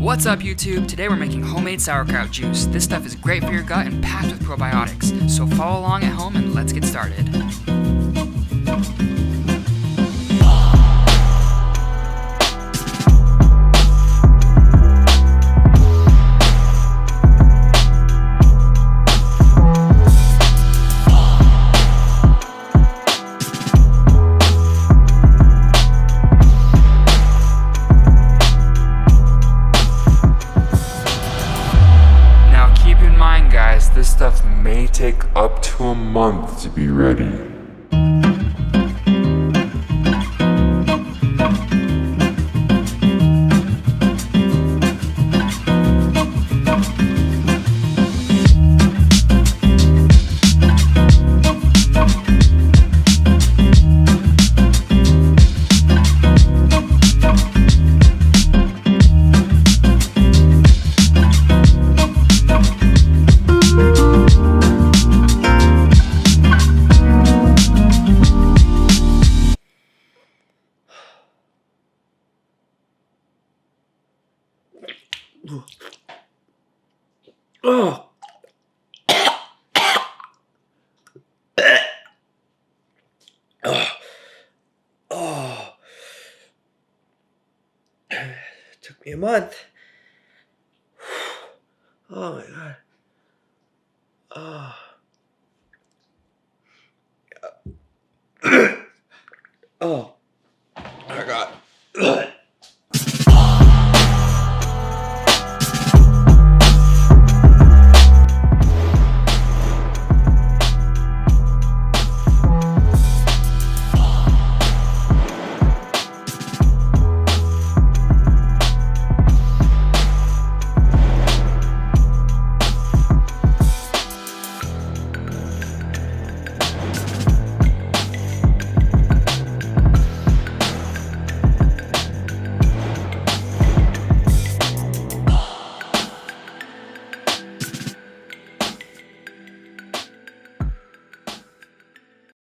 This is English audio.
What's up YouTube? Today we're making homemade sauerkraut juice. This stuff is great for your gut and packed with probiotics. So follow along at home and let's get started. Guys, this stuff may take up to a month to be ready. Oh. Oh. Took me a month. Oh my God. Oh. Oh.